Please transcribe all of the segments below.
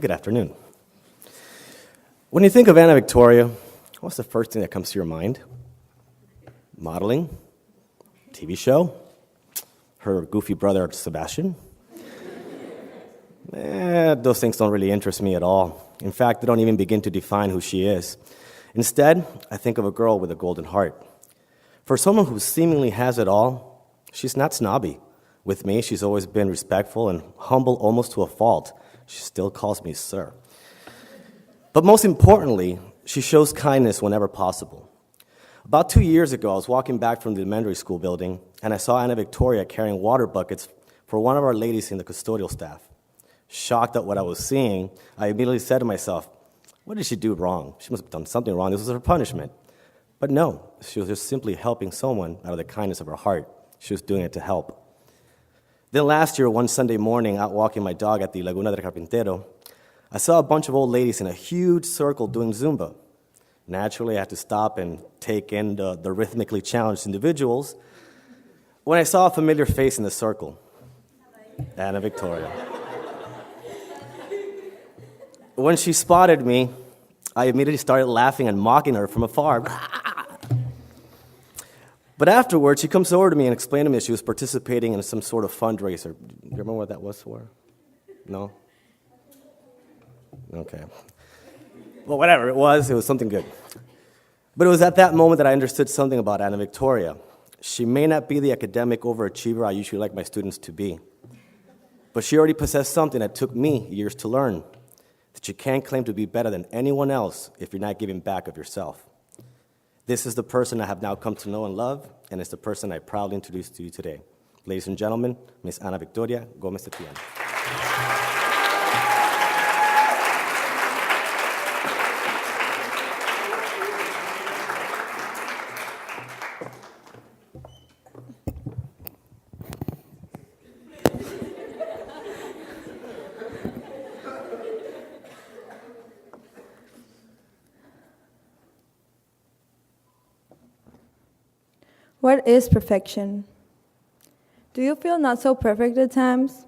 Good afternoon. When you think of Anna Victoria, what's the first thing that comes to your mind? Modeling? TV show? Her goofy brother, Sebastian? Those things don't really interest me at all. In fact, they don't even begin to define who she is. Instead, I think of a girl with a golden heart. For someone who seemingly has it all, she's not snobby. With me, she's always been respectful and humble almost to a fault. She still calls me sir. But most importantly, she shows kindness whenever possible. About 2 years ago, I was walking back from the elementary school building, and I saw Anna Victoria carrying water buckets for one of our ladies in the custodial staff. Shocked at what I was seeing, I immediately said to myself, what did she do wrong? She must have done something wrong. This was her punishment. But no, she was just simply helping someone out of the kindness of her heart. She was doing it to help. Then last year, one Sunday morning, out walking my dog at the Laguna del Carpintero, I saw a bunch of old ladies in a huge circle doing Zumba. Naturally, I had to stop and take in the rhythmically challenged individuals when I saw a familiar face in the circle, Anna Victoria. When she spotted me, I immediately started laughing and mocking her from afar. But afterwards, she comes over to me and explained to me that she was participating in some sort of fundraiser. Do you remember what that was for? No? Okay. Well, whatever it was something good. But it was at that moment that I understood something about Anna Victoria. She may not be the academic overachiever I usually like my students to be, but she already possessed something that took me years to learn, that you can't claim to be better than anyone else if you're not giving back of yourself. This is the person I have now come to know and love, and it's the person I proudly introduce to you today. Ladies and gentlemen, Miss Ana Victoria Gómez Etienne. What is perfection? Do you feel not so perfect at times?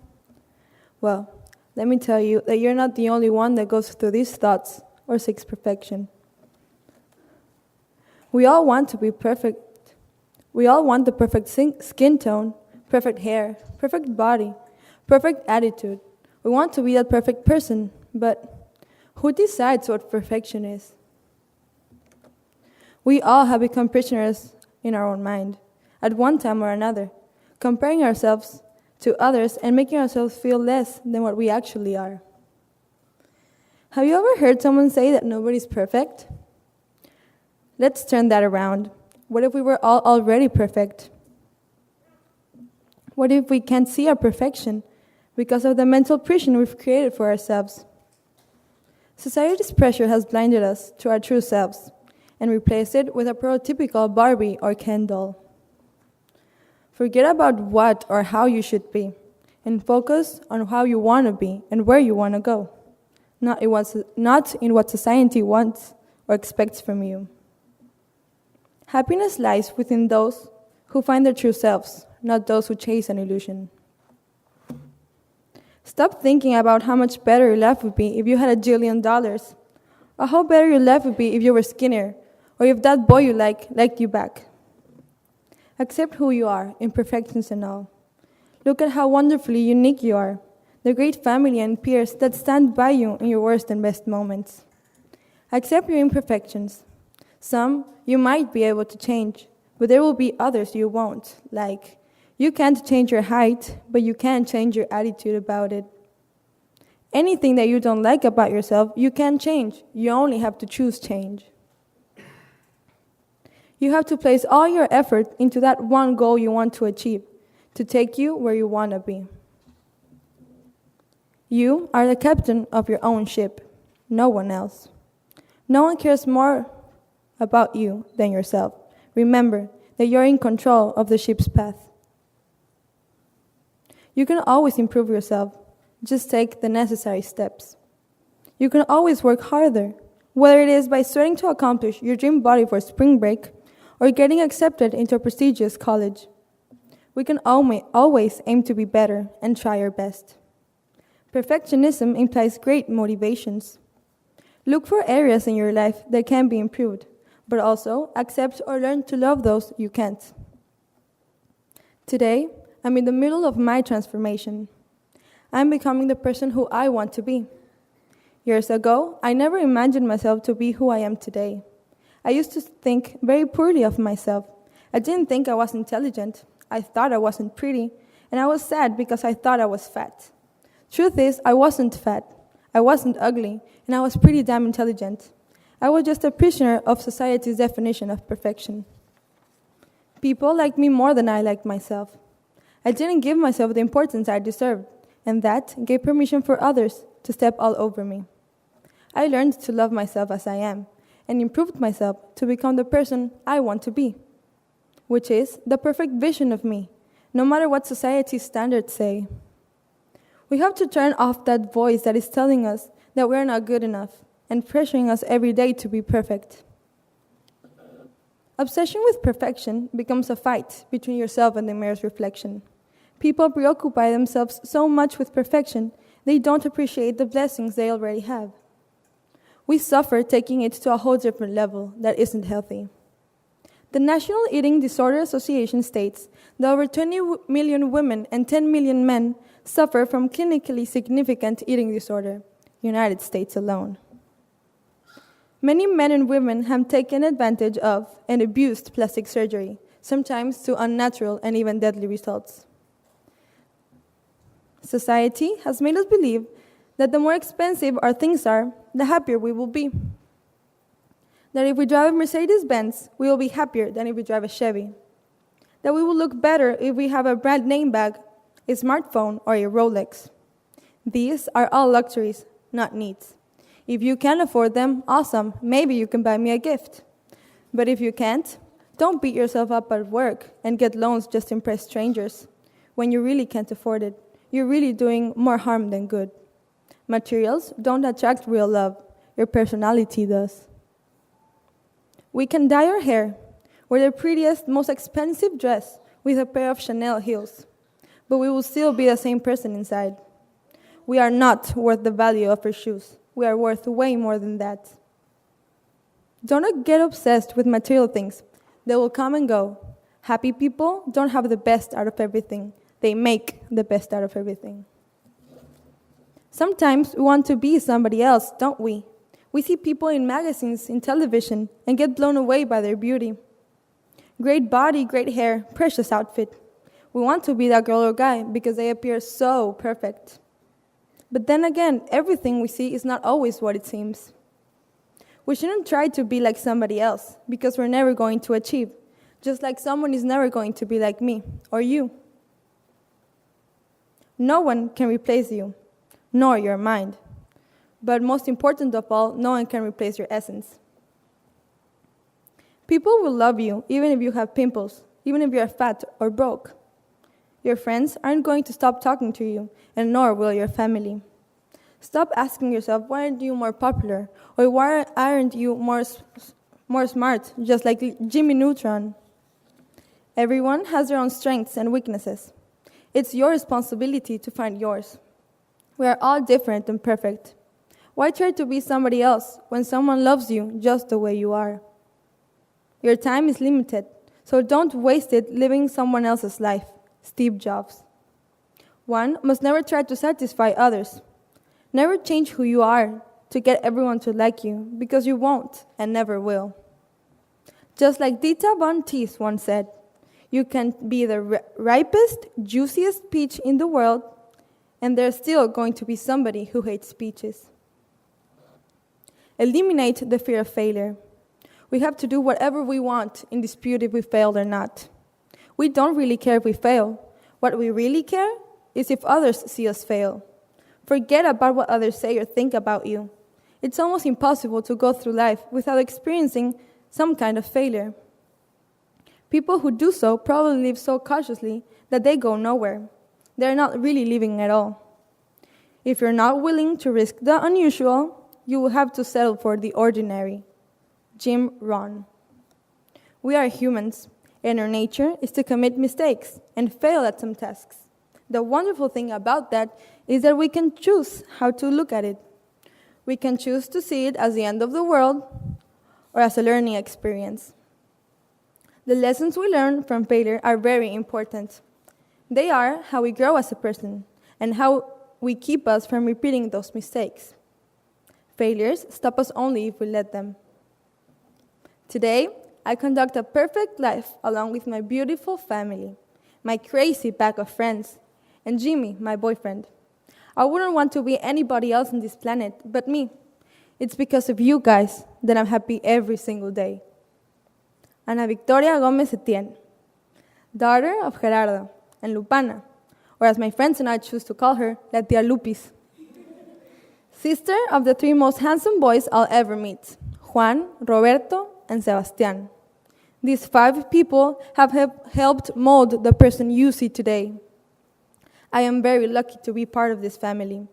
Well, let me tell you that you're not the only one that goes through these thoughts or seeks perfection. We all want to be perfect. We all want the perfect skin tone, perfect hair, perfect body, perfect attitude. We want to be that perfect person, but who decides what perfection is? We all have become prisoners in our own mind, at one time or another, comparing ourselves to others and making ourselves feel less than what we actually are. Have you ever heard someone say that nobody's perfect? Let's turn that around. What if we were all already perfect? What if we can't see our perfection because of the mental prison we've created for ourselves? Society's pressure has blinded us to our true selves and replace it with a prototypical Barbie or Ken doll. Forget about what or how you should be, and focus on how you want to be and where you want to go, not in what society wants or expects from you. Happiness lies within those who find their true selves, not those who chase an illusion. Stop thinking about how much better your life would be if you had $1 jillion, or how better your life would be if you were skinnier, or if that boy you liked you back. Accept who you are, imperfections and all. Look at how wonderfully unique you are, the great family and peers that stand by you in your worst and best moments. Accept your imperfections. Some you might be able to change, but there will be others you won't, like you can't change your height, but you can change your attitude about it. Anything that you don't like about yourself, you can change. You only have to choose change. You have to place all your effort into that one goal you want to achieve, to take you where you want to be. You are the captain of your own ship, no one else. No one cares more about you than yourself. Remember that you're in control of the ship's path. You can always improve yourself. Just take the necessary steps. You can always work harder, whether it is by studying to accomplish your dream body for spring break or getting accepted into a prestigious college. We can always aim to be better and try our best. Perfectionism implies great motivations. Look for areas in your life that can be improved, but also accept or learn to love those you can't. Today, I'm in the middle of my transformation. I'm becoming the person who I want to be. Years ago, I never imagined myself to be who I am today. I used to think very poorly of myself. I didn't think I was intelligent. I thought I wasn't pretty, and I was sad because I thought I was fat. Truth is, I wasn't fat. I wasn't ugly, and I was pretty damn intelligent. I was just a prisoner of society's definition of perfection. People liked me more than I liked myself. I didn't give myself the importance I deserved, and that gave permission for others to step all over me. I learned to love myself as I am, and improved myself to become the person I want to be, which is the perfect vision of me, no matter what society's standards say. We have to turn off that voice that is telling us that we're not good enough and pressuring us every day to be perfect. Obsession with perfection becomes a fight between yourself and the mirror's reflection. People preoccupy themselves so much with perfection, they don't appreciate the blessings they already have. We suffer taking it to a whole different level that isn't healthy. The National Eating Disorder Association states that over 20 million women and 10 million men suffer from clinically significant eating disorder, United States alone. Many men and women have taken advantage of and abused plastic surgery, sometimes to unnatural and even deadly results. Society has made us believe that the more expensive our things are, the happier we will be. That if we drive a Mercedes-Benz, we will be happier than if we drive a Chevy. That we will look better if we have a brand name bag, a smartphone, or a Rolex. These are all luxuries, not needs. If you can afford them, awesome, maybe you can buy me a gift. But if you can't, don't beat yourself up at work and get loans just to impress strangers. When you really can't afford it, you're really doing more harm than good. Materials don't attract real love, your personality does. We can dye our hair, wear the prettiest, most expensive dress with a pair of Chanel heels, but we will still be the same person inside. We are not worth the value of our shoes. We are worth way more than that. Don't get obsessed with material things. They will come and go. Happy people don't have the best out of everything. They make the best out of everything. Sometimes we want to be somebody else, don't we? We see people in magazines, in television, and get blown away by their beauty. Great body, great hair, precious outfit. We want to be that girl or guy because they appear so perfect. But then again, everything we see is not always what it seems. We shouldn't try to be like somebody else because we're never going to achieve, just like someone is never going to be like me or you. No one can replace you, nor your mind. But most important of all, no one can replace your essence. People will love you even if you have pimples, even if you're fat or broke. Your friends aren't going to stop talking to you, and nor will your family. Stop asking yourself, why aren't you more popular? Or why aren't you more smart, just like Jimmy Neutron? Everyone has their own strengths and weaknesses. It's your responsibility to find yours. We are all different and perfect. Why try to be somebody else when someone loves you just the way you are? Your time is limited, so don't waste it living someone else's life. Steve Jobs. One must never try to satisfy others. Never change who you are to get everyone to like you, because you won't and never will. Just like Dita Von Teese once said, you can be the ripest, juiciest peach in the world, and there's still going to be somebody who hates peaches. Eliminate the fear of failure. We have to do whatever we want in dispute if we failed or not. We don't really care if we fail. What we really care is if others see us fail. Forget about what others say or think about you. It's almost impossible to go through life without experiencing some kind of failure. People who do so probably live so cautiously that they go nowhere. They're not really living at all. If you're not willing to risk the unusual, you will have to settle for the ordinary. Jim Rohn. We are humans, and our nature is to commit mistakes and fail at some tasks. The wonderful thing about that is that we can choose how to look at it. We can choose to see it as the end of the world or as a learning experience. The lessons we learn from failure are very important. They are how we grow as a person and how we keep us from repeating those mistakes. Failures stop us only if we let them. Today, I conduct a perfect life along with my beautiful family, my crazy pack of friends, and Jimmy, my boyfriend. I wouldn't want to be anybody else on this planet but me. It's because of you guys that I'm happy every single day. Ana Victoria Gómez Etienne, daughter of Gerardo and Lupana, or as my friends and I choose to call her, La Tía Lupis. Sister of the 3 most handsome boys I'll ever meet, Juan, Roberto, and Sebastián. These 5 people have helped mold the person you see today. I am very lucky to be part of this family.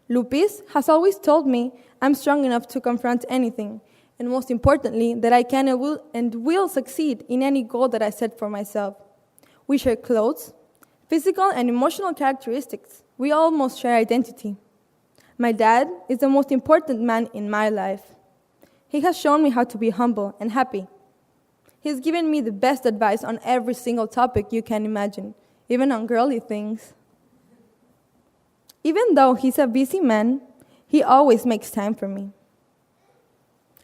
Lupis has always told me I'm strong enough to confront anything, and most importantly, that I can and will succeed in any goal that I set for myself. We share clothes, physical and emotional characteristics. We almost share identity. My dad is the most important man in my life. He has shown me how to be humble and happy. He's given me the best advice on every single topic you can imagine, even on girly things. Even though he's a busy man, he always makes time for me.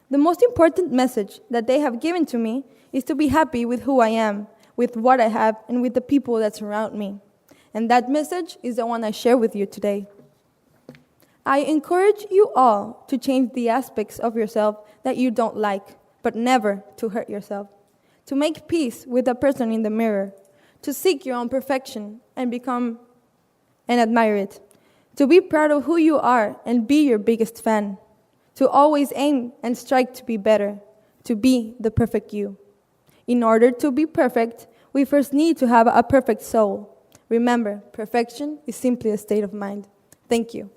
The most important message that they have given to me is to be happy with who I am, with what I have, and with the people that surround me. And that message is the one I share with you today. I encourage you all to change the aspects of yourself that you don't like, but never to hurt yourself. To make peace with the person in the mirror. To seek your own perfection and become and admire it. To be proud of who you are and be your biggest fan. To always aim and strive to be better. To be the perfect you. In order to be perfect, we first need to have a perfect soul. Remember, perfection is simply a state of mind. Thank you.